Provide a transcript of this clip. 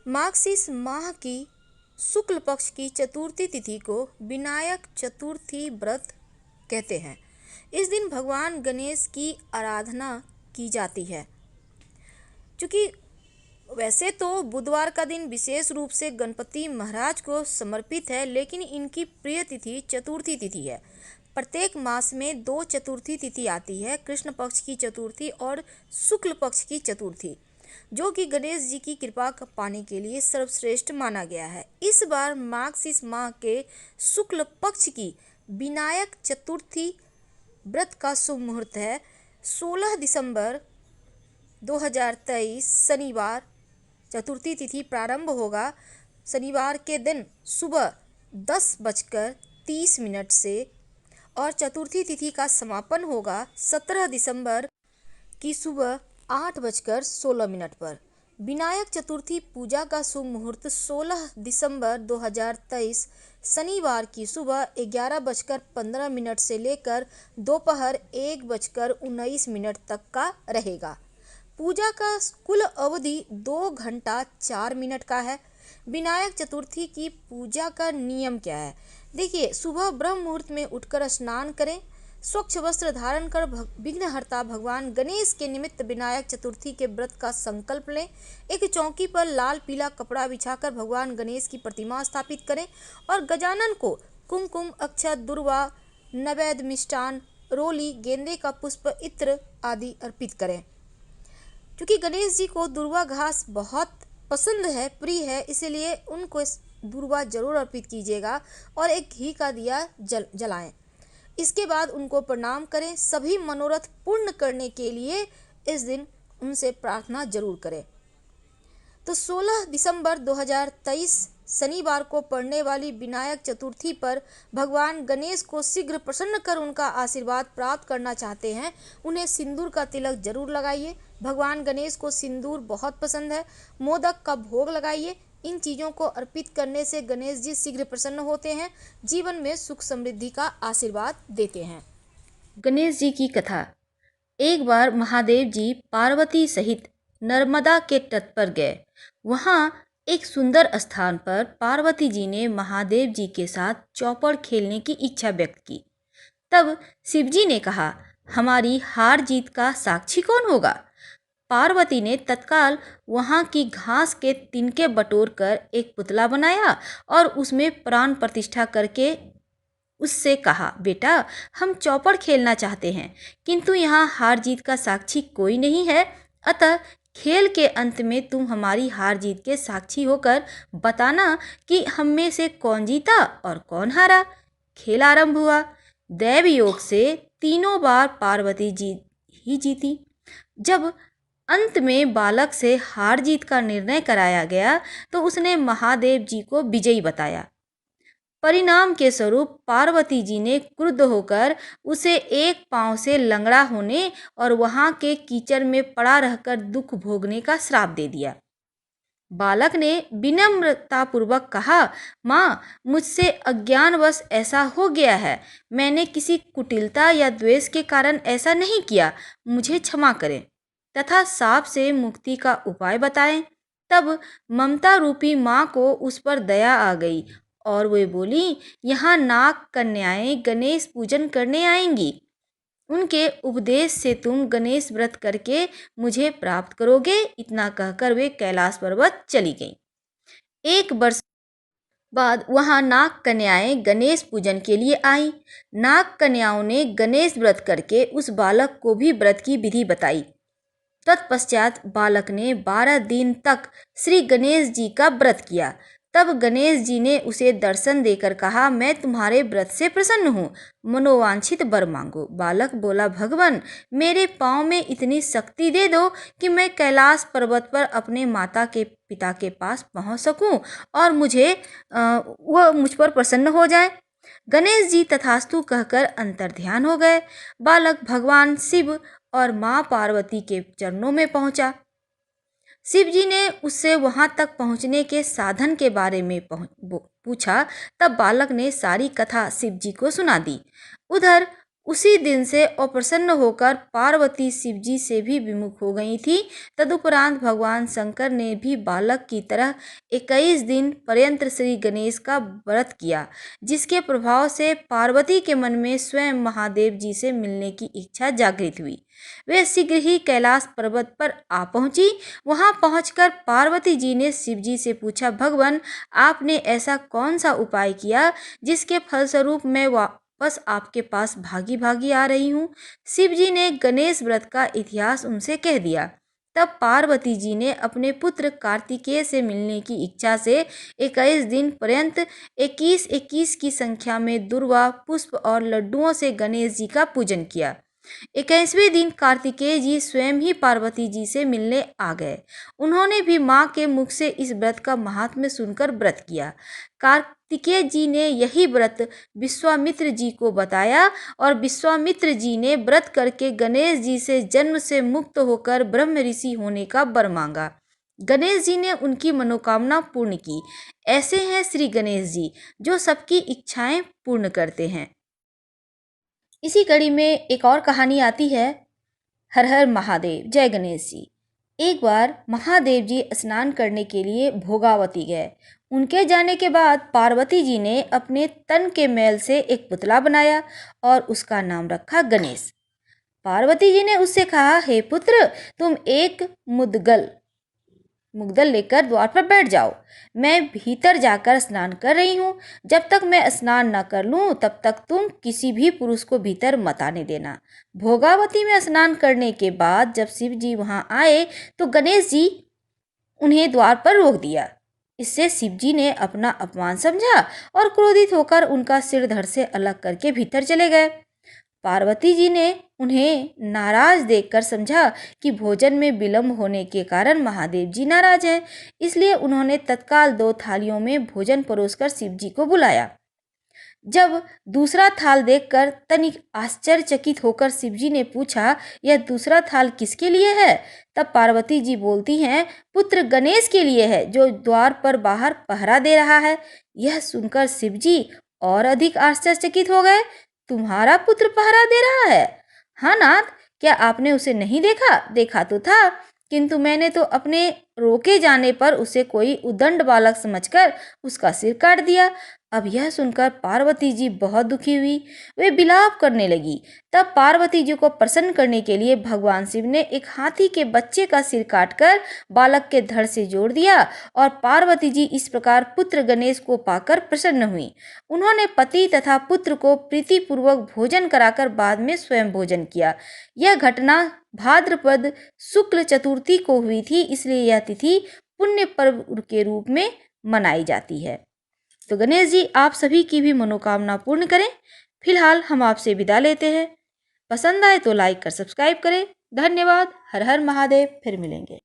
मार्गशीर्ष माह की शुक्ल पक्ष की चतुर्थी तिथि को विनायक चतुर्थी व्रत कहते हैं। इस दिन भगवान गणेश की आराधना की जाती है। क्योंकि वैसे तो बुधवार का दिन विशेष रूप से गणपति महाराज को समर्पित है, लेकिन इनकी प्रिय तिथि चतुर्थी तिथि है। प्रत्येक मास में 2 चतुर्थी तिथि आती है, कृष्ण पक्ष की चतुर्थी और शुक्ल पक्ष की चतुर्थी, जो कि गणेश जी की कृपा पाने के लिए सर्वश्रेष्ठ माना गया है। इस बार मार्गशीर्ष माह के शुक्ल पक्ष की विनायक चतुर्थी व्रत का शुभ मुहूर्त है 16 दिसंबर 2023 शनिवार। चतुर्थी तिथि प्रारंभ होगा शनिवार के दिन सुबह 10:30 से और चतुर्थी तिथि का समापन होगा 17 दिसंबर की सुबह 8:16 पर। विनायक चतुर्थी पूजा का शुभ मुहूर्त 16 दिसंबर 2023 शनिवार की सुबह 11:15 से लेकर दोपहर 1:19 तक का रहेगा। पूजा का कुल अवधि 2 घंटा 4 मिनट का है। विनायक चतुर्थी की पूजा का नियम क्या है? देखिए, सुबह ब्रह्म मुहूर्त में उठकर स्नान करें, स्वच्छ वस्त्र धारण कर विघ्नहर्ता भगवान गणेश के निमित्त विनायक चतुर्थी के व्रत का संकल्प लें। एक चौकी पर लाल पीला कपड़ा बिछाकर भगवान गणेश की प्रतिमा स्थापित करें और गजानन को कुमकुम, अक्षत, दुर्वा, नैवेद्य, मिष्टान, रोली, गेंदे का पुष्प, इत्र आदि अर्पित करें। क्योंकि गणेश जी को दुर्वा घास बहुत पसंद है, प्रिय है, इसलिए उनको दुर्वा जरूर अर्पित कीजिएगा और एक घी का दिया जलाएं। इसके बाद उनको प्रणाम करें। सभी मनोरथ पूर्ण करने के लिए इस दिन उनसे प्रार्थना जरूर करें। तो 16 दिसंबर 2023 शनिवार को पड़ने वाली विनायक चतुर्थी पर भगवान गणेश को शीघ्र प्रसन्न कर उनका आशीर्वाद प्राप्त करना चाहते हैं, उन्हें सिंदूर का तिलक जरूर लगाइए। भगवान गणेश को सिंदूर बहुत पसंद है। मोदक का भोग लगाइए। इन चीज़ों को अर्पित करने से गणेश जी शीघ्र प्रसन्न होते हैं, जीवन में सुख समृद्धि का आशीर्वाद देते हैं। गणेश जी की कथा। एक बार महादेव जी पार्वती सहित नर्मदा के तट पर गए। वहाँ एक सुंदर स्थान पर पार्वती जी ने महादेव जी के साथ चौपड़ खेलने की इच्छा व्यक्त की। तब शिव जी ने कहा, हमारी हार जीत का साक्षी कौन होगा? पार्वती ने तत्काल वहाँ की घास के तिनके बटोर कर एक पुतला बनाया और उसमें प्राण प्रतिष्ठा करके उससे कहा, बेटा, हम चौपड़ खेलना चाहते हैं, किंतु यहाँ हार जीत का साक्षी कोई नहीं है, अतः खेल के अंत में तुम हमारी हार जीत के साक्षी होकर बताना कि हम में से कौन जीता और कौन हारा। खेल आरंभ हुआ। दैव योग से तीनों बार पार्वती जी ही जीती। जब अंत में बालक से हार जीत का निर्णय कराया गया तो उसने महादेव जी को विजयी बताया। परिणाम के स्वरूप पार्वती जी ने क्रुद्ध होकर उसे एक पांव से लंगड़ा होने और वहां के कीचड़ में पड़ा रहकर दुख भोगने का श्राप दे दिया। बालक ने विनम्रतापूर्वक कहा, माँ, मुझसे अज्ञानवश ऐसा हो गया है। मैंने किसी कुटिलता या द्वेष के कारण ऐसा नहीं किया। मुझे क्षमा करें तथा शाप से मुक्ति का उपाय बताएं। तब ममता रूपी माँ को उस पर दया आ गई और वे बोली, यहाँ नाग कन्याएं गणेश पूजन करने आएंगी। उनके उपदेश से तुम गणेश व्रत करके मुझे प्राप्त करोगे। इतना कहकर वे कैलाश पर्वत चली गईं। एक वर्ष बाद वहां नाग कन्याएं गणेश पूजन के लिए आईं। नाग कन्याओं ने गणेश व्रत करके उस बालक को भी व्रत की विधि बताई। तत्पश्चात बालक ने 12 दिन तक श्री गणेश जी का व्रत किया। तब गणेश जी ने उसे दर्शन देकर कहा, मैं तुम्हारे व्रत से प्रसन्न हूँ, मनोवांछित वर मांगो। बालक बोला, भगवान, मेरे पाँव में इतनी शक्ति दे दो कि मैं कैलाश पर्वत पर अपने माता के पिता के पास पहुँच सकूँ और वह मुझ पर प्रसन्न हो जाए। गणेश जी तथास्तु कहकर अंतर्ध्यान हो गए। बालक भगवान शिव और माँ पार्वती के चरणों में पहुंचा। शिव जी ने उससे वहां तक पहुंचने के साधन के बारे में पूछा। तब बालक ने सारी कथा शिव जी को सुना दी। उधर उसी दिन से अप्रसन्न होकर पार्वती शिव जी से भी विमुख हो गई थी। तदुपरांत भगवान शंकर ने भी बालक की तरह 21 दिन पर्यंत श्री गणेश का व्रत किया, जिसके प्रभाव से पार्वती के मन में स्वयं महादेव जी से मिलने की इच्छा जागृत हुई। वे शीघ्र ही कैलाश पर्वत पर आ पहुंची। वहां पहुंचकर पार्वती जी ने शिव जी से पूछा, भगवान, आपने ऐसा कौन सा उपाय किया जिसके फलस्वरूप मैं बस आपके पास भागी भागी आ रही हूँ। शिव जी ने गणेश व्रत का इतिहास उनसे कह दिया। तब पार्वती जी ने अपने पुत्र कार्तिकेय से मिलने की इच्छा से 21 दिन पर्यंत 21-21 की संख्या में दुर्वा, पुष्प और लड्डुओं से गणेश जी का पूजन किया। 21वें दिन कार्तिकेय जी स्वयं ही पार्वती जी से मिलने आ गए। उन्होंने भी मां के मुख से इस व्रत का महात्म्य सुनकर व्रत किया। कार्तिकेय जी ने यही व्रत विश्वामित्र जी को बताया और विश्वामित्र जी ने व्रत करके गणेश जी से जन्म से मुक्त होकर ब्रह्म ऋषि होने का वर मांगा। गणेश जी ने उनकी मनोकामना पूर्ण की। ऐसे हैं श्री गणेश जी, जो सबकी इच्छाएं पूर्ण करते हैं। इसी कड़ी में एक और कहानी आती है, हर हर महादेव, जय गणेश जी। एक बार महादेव जी स्नान करने के लिए भोगावती गए। उनके जाने के बाद पार्वती जी ने अपने तन के मैल से एक पुतला बनाया और उसका नाम रखा गणेश। पार्वती जी ने उससे कहा, हे पुत्र, तुम एक मुग्दल लेकर द्वार पर बैठ जाओ। मैं भीतर जाकर स्नान कर रही हूँ। जब तक मैं स्नान न कर लूँ तब तक तुम किसी भी पुरुष को भीतर मत आने देना। भोगावती में स्नान करने के बाद जब शिव जी वहाँ आए तो गणेश जी उन्हें द्वार पर रोक दिया। इससे शिव जी ने अपना अपमान समझा और क्रोधित होकर उनका सिर धड़ से अलग करके भीतर चले गए। पार्वती जी ने उन्हें नाराज देखकर समझा कि भोजन में विलंब होने के कारण महादेव जी नाराज हैं। इसलिए उन्होंने तत्काल 2 थालियों में भोजन परोसकर शिव जी को बुलाया। जब दूसरा थाल देखकर तनिक आश्चर्यचकित होकर शिव जी ने पूछा, यह दूसरा थाल किसके लिए है? तब पार्वती जी बोलती हैं, पुत्र गणेश के लिए है, जो द्वार पर बाहर पहरा दे रहा है। यह सुनकर शिव जी और अधिक आश्चर्यचकित हो गए। तुम्हारा पुत्र पहरा दे रहा है? हाँ नाथ, क्या आपने उसे नहीं देखा? देखा तो था, किंतु मैंने तो अपने रोके जाने पर उसे कोई उदंड बालक समझकर उसका सिर काट दिया। अब यह सुनकर पार्वती जी बहुत दुखी हुई। वे विलाप करने लगी। तब पार्वती जी को प्रसन्न करने के लिए भगवान शिव ने एक हाथी के बच्चे का सिर काटकर बालक के धड़ से जोड़ दिया और पार्वती जी इस प्रकार पुत्र गणेश को पाकर प्रसन्न हुई। उन्होंने पति तथा पुत्र को प्रीतिपूर्वक भोजन कराकर बाद में स्वयं भोजन किया। यह घटना भाद्रपद शुक्ल चतुर्थी को हुई थी, इसलिए यह तिथि पुण्य पर्व के रूप में मनाई जाती है। तो गणेश जी आप सभी की भी मनोकामना पूर्ण करें। फिलहाल हम आपसे विदा लेते हैं। पसंद आए तो लाइक कर सब्सक्राइब करें। धन्यवाद। हर हर महादेव। फिर मिलेंगे।